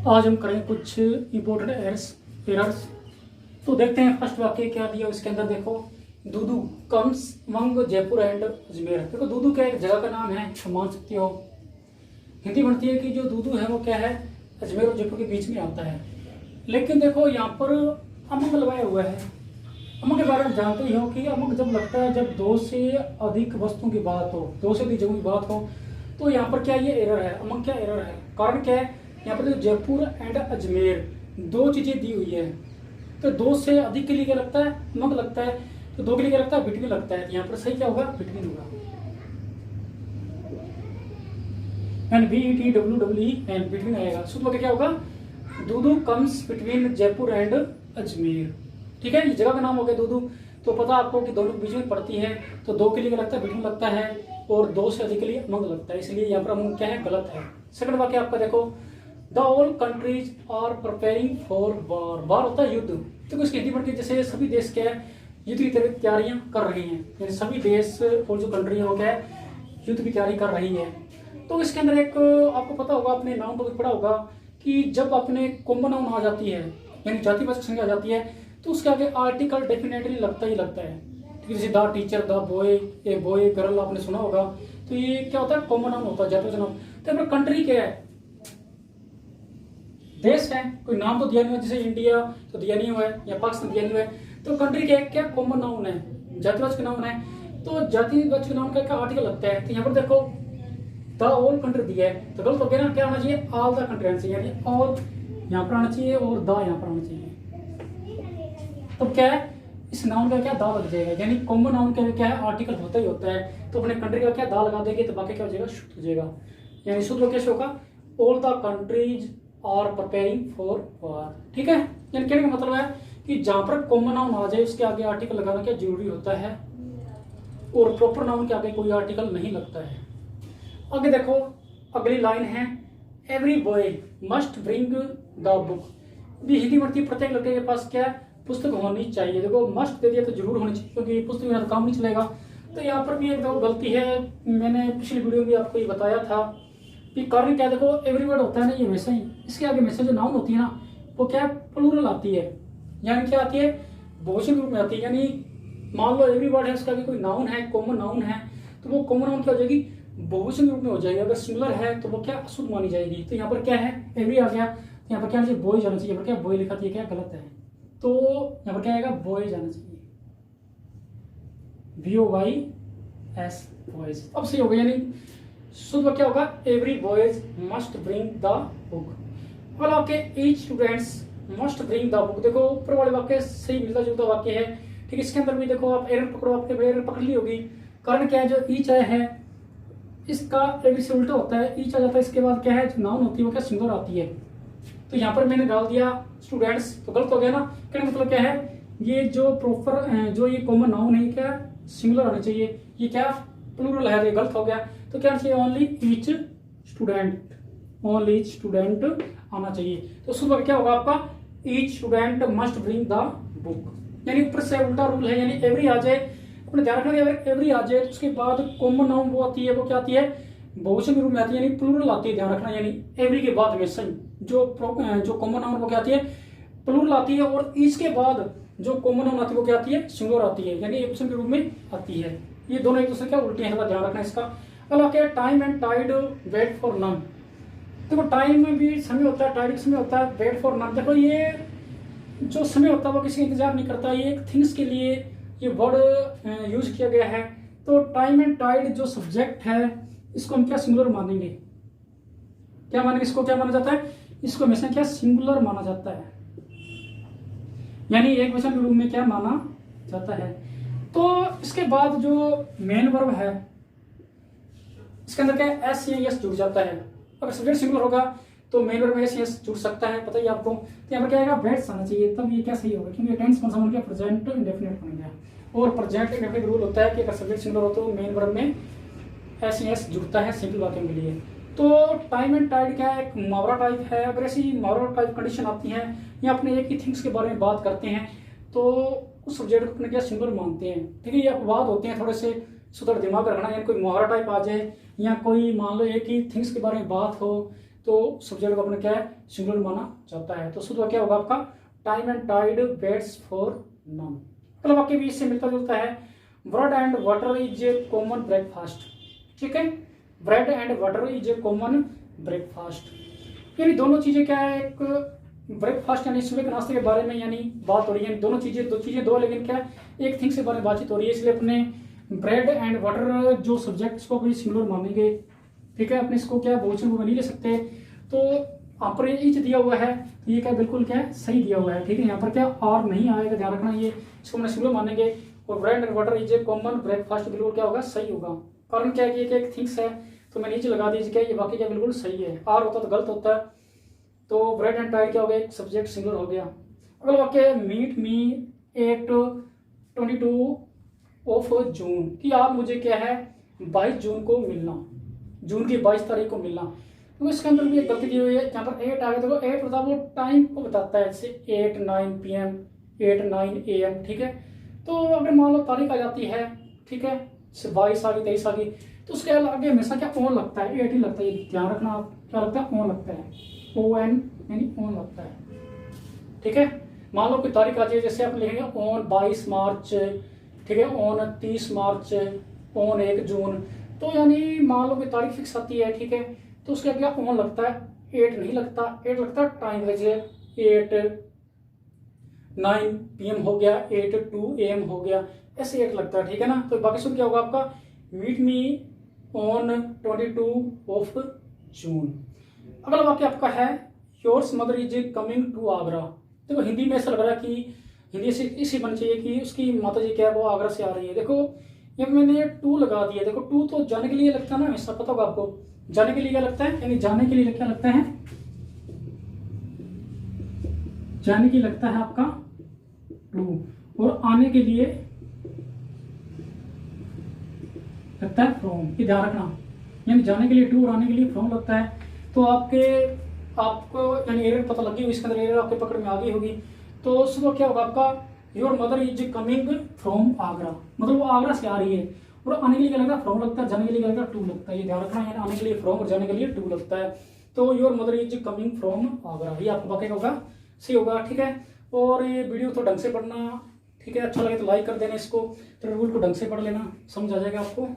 आज हम करेंगे कुछ इंपॉर्टेंट एरर्स। तो देखते हैं फर्स्ट वाक्य क्या दिया इसके अंदर। देखो, Dudu comes among Jaipur and Ajmer. देखो, दूदू क्या एक जगह का नाम है, मान सकते हो। हिंदी बनती है कि जो दूदू है वो क्या है, अजमेर और जयपुर के बीच में आता है। लेकिन देखो यहाँ पर अमंग लगाया हुआ है। अमंग के बारे में जानते ही हो कि अमंग जब लगता है जब दो से अधिक वस्तुओं की बात हो, दो से अधिक जगहों की बात हो, तो यहाँ पर क्या ये एरर है। अमंग क्या एरर है, कारण क्या है, यहाँ पर जयपुर एंड अजमेर दो चीजें दी हुई है। तो दो से अधिक के लिए क्या लगता है, अमंग लगता है। तो दो के लिए क्या लगता है, बिटवीन लगता है। तो यहाँ पर सही क्या होगा, बिटवीन होगा। एंड BETWEE एंड बिटवीन आएगा। शुद्ध वाक्य क्या होगा, Dudu comes between Jaipur and Ajmer. ठीक है, ये जगह का नाम हो गया दूदू। तो पता आपको कि दोनों के बीच में पड़ती है। तो दो के लिए क्या लगता है, बिटवीन लगता है, और दो से अधिक के लिए अमंग लगता है। इसलिए यहाँ पर अमंग क्या है, गलत है। सेकंड वाक्य आपका देखो, the all countries are preparing for war. War होता है युद्ध। तो इसकी हिंदी बनती है जैसे सभी देश क्या है, युद्ध की तैयारियां कर रही हैं। यानी सभी देश और जो कंट्री है वो क्या है, युद्ध की तैयारी कर रही है। तो इसके अंदर एक आपको पता होगा, आपने नाउन टॉपिक पढ़ा होगा कि जब अपने कॉमन नाउन आ जाती है, यानी जातिवाचक संज्ञा आ जाती है, तो उसके आगे आर्टिकल डेफिनेटली लगता ही लगता है। जैसे the teacher, the boy, a boy, girl आपने सुना होगा। तो ये क्या होता है, कॉमन नाउन होता है, जातिवाचक नाउन। तो अपना कंट्री क्या है, देश है, कोई नाम तो दिया नहीं हुआ। जैसे इंडिया तो दिया नहीं हुआ है, या पाकिस्तान दिया नहीं हुआ है। तो कंट्री क्या है, क्या कॉमन नाउन है, जातिवाचक नाउन है। तो जातिवाचक नाउन का क्या आर्टिकल लगता है। तो यहाँ पर देखो द ऑल कंट्री दिया है, तो गलत हो गया ना। क्या होना चाहिए, ऑल द कंट्री आना चाहिए, यानी ऑल यहाँ पर आना चाहिए और द यहाँ पर आना चाहिए। तो क्या है, इस नाउन का क्या दा लग जाएगा, यानी कॉमन नाउन का क्या है, आर्टिकल होता ही होता है। तो अपने कंट्री का क्या दा लगा देंगे, तो बाकी क्या हो जाएगा, शुद्ध हो जाएगा। यानी शुद्ध वाक्य कैसे होगा, all the countries are preparing for war. ठीक है, यानी कहने का मतलब है कि जहां पर कॉमन नाउन आ जाए उसके आगे आर्टिकल लगाना क्या जरूरी होता है, और प्रॉपर नाउन के आगे कोई आर्टिकल नहीं लगता है। आगे देखो, अगली लाइन है, every boy must bring the book. भी हिंदी बढ़ती है, प्रत्येक लड़के के पास क्या पुस्तक होनी चाहिए। देखो मस्ट दे दिया तो जरूर होनी चाहिए, क्योंकि पुस्तक बिना तो काम नहीं चलेगा। तो यहाँ पर भी एक दो गलती है, मैंने पिछली वीडियो में भी आपको ये बताया था कि कारण क्या। देखो एवरी वर्ड होता है ना, ये वैसा ही, इसके आगे वैसे जो नाउन होती है ना, वो क्या प्लूरल आती है, यानी क्या आती है, बहुवचन रूप में आती है। यानी मान लो एवरी वर्ड है, उसका आगे कोई नाउन है, कॉमन नाउन है, तो वो कॉमन नाउन क्या हो जाएगी, बहुवचन रूप में हो जाएगी। अगर सिंगुलर है तो वो क्या अशुद्ध मानी जाएगी। तो यहाँ पर क्या है, एवरी आ गया, तो यहाँ पर क्या चाहिए, बॉय जाना चाहिए। यहाँ पर क्या बॉय लिखा था, क्या गलत है। तो यहाँ पर क्या आएगा, बॉय जाना चाहिए, BOYS बॉयज। अब सही होगा, यानी शुद्ध क्या होगा, every boys must bring the book. और आपके each students must bring the book. देखो ऊपर वाले वाक्य सही मिलता जुलता वाक्य है। ठीक, इसके अंदर भी देखो आप एरर पकड़ो, आपके एरर पकड़ ली होगी। कारण क्या है, जो ईच आया है इसका एवरी से उल्टा होता है। ईच आ जाता है, इसके बाद क्या है, जो नाउन होती है वो क्या सिंगुलर आती है। तो यहाँ पर मैंने डाल दिया स्टूडेंट्स, तो गलत हो गया ना। कहने मतलब क्या है, ये जो प्रॉपर जो ये कॉमन नाउन है क्या सिंगुलर आना चाहिए, ये क्या प्लूरल है, ये गलत हो गया। तो क्या चाहिए, only each student, only each student आना चाहिए। तो सुबह क्या होगा आपका, each student must bring the book. यानी ऊपर से उल्टा रूल है, यानी एवरी आ जाए, अपने ध्यान रखना, अगर एवरी आ जाए उसके बाद कॉमन नाउन वो आती है, वो क्या आती है, बहुवचन रूप में आती है, यानी प्लूरल आती है। ध्यान रखना, यानी एवरी के बाद में सही जो कॉमन नाउन वो क्या आती है, प्लूरल आती है। और इसके बाद जो कॉमन नाउन आती है वो क्या आती है, सिंगुलर आती है, यानी एक के रूप में आती है। ये दोनों एक दूसरे क्या उल्टे हैं, ध्यान रखना इसका। अगला क्या है, time and tide wait for none. देखो टाइम में भी समय होता है, टाइड में समय होता है, वेट फॉर नन। देखो ये जो समय होता है वो किसी का इंतजार नहीं करता, ये एक थिंग्स के लिए ये वर्ड यूज किया गया है। तो टाइम एंड टाइड जो सब्जेक्ट है इसको हम क्या सिंगुलर मानेंगे, क्या मानेंगे, इसको क्या माना जाता है, इसको हमेशा क्या सिंगुलर माना जाता है, यानी एक वचन के रूप में क्या माना जाता है। तो इसके बाद जो मेन वर्ब है इसके अंदर क्या एस या यस जुड़ जाता है। अगर सब्जेक्ट सिंगुलर होगा तो मेन वर्ब में एस यस जुड़ सकता है, पता ही आपको। तो यहाँ पर क्या आएगा, वेट्स आना चाहिए, तब ये क्या सही होगा, क्योंकि टेंस कौन सा बन गया, प्रेजेंट इंडेफिनिट बन गया। और प्रेजेंट इंडेफिनिट रूल होता है कि अगर सब्जेक्ट सिंगुलर हो तो मेन वर्ब में एस यस जुड़ता है सिंपल वाक्य के लिए। तो टाइम एंड टाइड क्या है, एक मुहावरा टाइप है। अगर ऐसी मुहावरा टाइप कंडीशन आती है या अपने एक ही थिंग्स के बारे में बात करते हैं तो उस सब्जेक्ट को अपने क्या सिंगुलर मानते हैं। ठीक है, ये अपवाद होते हैं, थोड़े से सुधर दिमाग रखना। यानी कोई मुहावरा टाइप आ जाए या कोई मान लो एक ही थिंग्स के बारे में बात हो तो सब्जेक्ट को अपने क्या है, सिंगुलर माना जाता है। तो शुद्ध वाक्य होगा आपका time and tide waits for none. अगला वाक्य भी इससे मिलता जुलता है, bread and water is a common breakfast. ठीक है, bread and water is a common breakfast, यानी दोनों चीजें क्या है, एक ब्रेकफास्ट यानी सुबह के नाश्ते के बारे में यानी बात हो रही है। दोनों चीजें दो लेकिन क्या एक थिंग से बारे में बातचीत हो रही है, इसलिए अपने ब्रेड एंड वाटर जो सब्जेक्ट्स को भी सिंगुलर मानेंगे। ठीक है, अपने इसको क्या बहुवचन में नहीं ले सकते। तो यहाँ पर इच दिया हुआ है, तो ये क्या बिल्कुल क्या है, सही दिया हुआ है। ठीक है, यहाँ पर क्या आर नहीं आएगा, ध्यान रखना, ये इसको हमने सिंगुलर मानेंगे। और bread and water is a common breakfast बिल्कुल क्या होगा, सही होगा। कारण क्या है कि एक थिंग्स है, तो मैं नीचे लगा दीजिए क्या ये वाक्य क्या बिल्कुल सही है। आर होता तो गलत होता है। तो ब्रेड एंड टाइड क्या हो गया, एक सब्जेक्ट सिंगुलर हो गया। अगला वाक्य meet me at 22 of June, कि आप मुझे क्या है 22 जून को मिलना, जून की 22 तारीख को मिलना। तो इसके अंदर भी एक गलती दी हुई है, यहाँ पर 8 आ गया। देखो 8 बताओ वो टाइम को बताता है, जैसे 8-9 PM 8-9 AM। ठीक है, तो अगर मान लो तारीख आ जाती है, ठीक है, 22 आ गई 23 आ गई, तो उसके आगे हमेशा क्या ऑन लगता है, 8 ही लगता है। ध्यान रखना आप, क्या लगता है, ऑन लगता है, ON यानी ऑन लगता है। ठीक है, मान लो कोई तारीख आ जाए, जैसे आप लिखेंगे ऑन 22 मार्च, ठीक है, ऑन 30 मार्च, ऑन 1 जून, तो यानी मान लो कोई तारीख फिक्स आती है। ठीक है, तो उसके क्या ऑन लगता है, 8 नहीं लगता, 8 लगता है टाइम, जैसे 8-9 PM हो गया, 8-2 AM हो गया, ऐसे 8 लगता है। ठीक है ना, तो बाकी सब क्या होगा आपका, meet me on 22 of June. अगला वाक्य आपका है, yours mother is coming to Agra. देखो हिंदी में ऐसा लग रहा है कि हिंदी से इसी बन चाहिए कि उसकी माता जी क्या है वो आगरा से आ रही है। देखो ये मैंने टू लगा दिया। देखो टू तो जाने के लिए लगता है ना, हमेशा पता होगा आपको, जाने के लिए क्या लगता है, यानी जाने के लिए क्या लगता है, जाने के लिए लगता है आपका टू, और आने के लिए लगता है फ्रॉम। ये ध्यान रखना, यानी जाने के लिए टू और आने के लिए फ्रॉम लगता है। तो आपको यानी एरर पता लगी हुई, इसके अंदर एरर आपके पकड़ में आ गई होगी। तो सुबह क्या होगा आपका, your mother is coming from Agra, मतलब वो आगरा से आ रही है। और आने के लिए क्या लगता है, फ्रॉम लगता है, जाने के लिए क्या लगता है, टू लगता है। ये ध्यान रखना, यानी आने के लिए फ्रॉम और जाने के लिए टू लगता है। तो your mother is coming from Agra, ये आपका वाक्य होगा, सही होगा। ठीक है, और ये वीडियो तो ढंग से पढ़ना। ठीक है, अच्छा लगे तो लाइक कर देना इसको, तो रूल को ढंग से पढ़ लेना, समझ आ जाएगा आपको।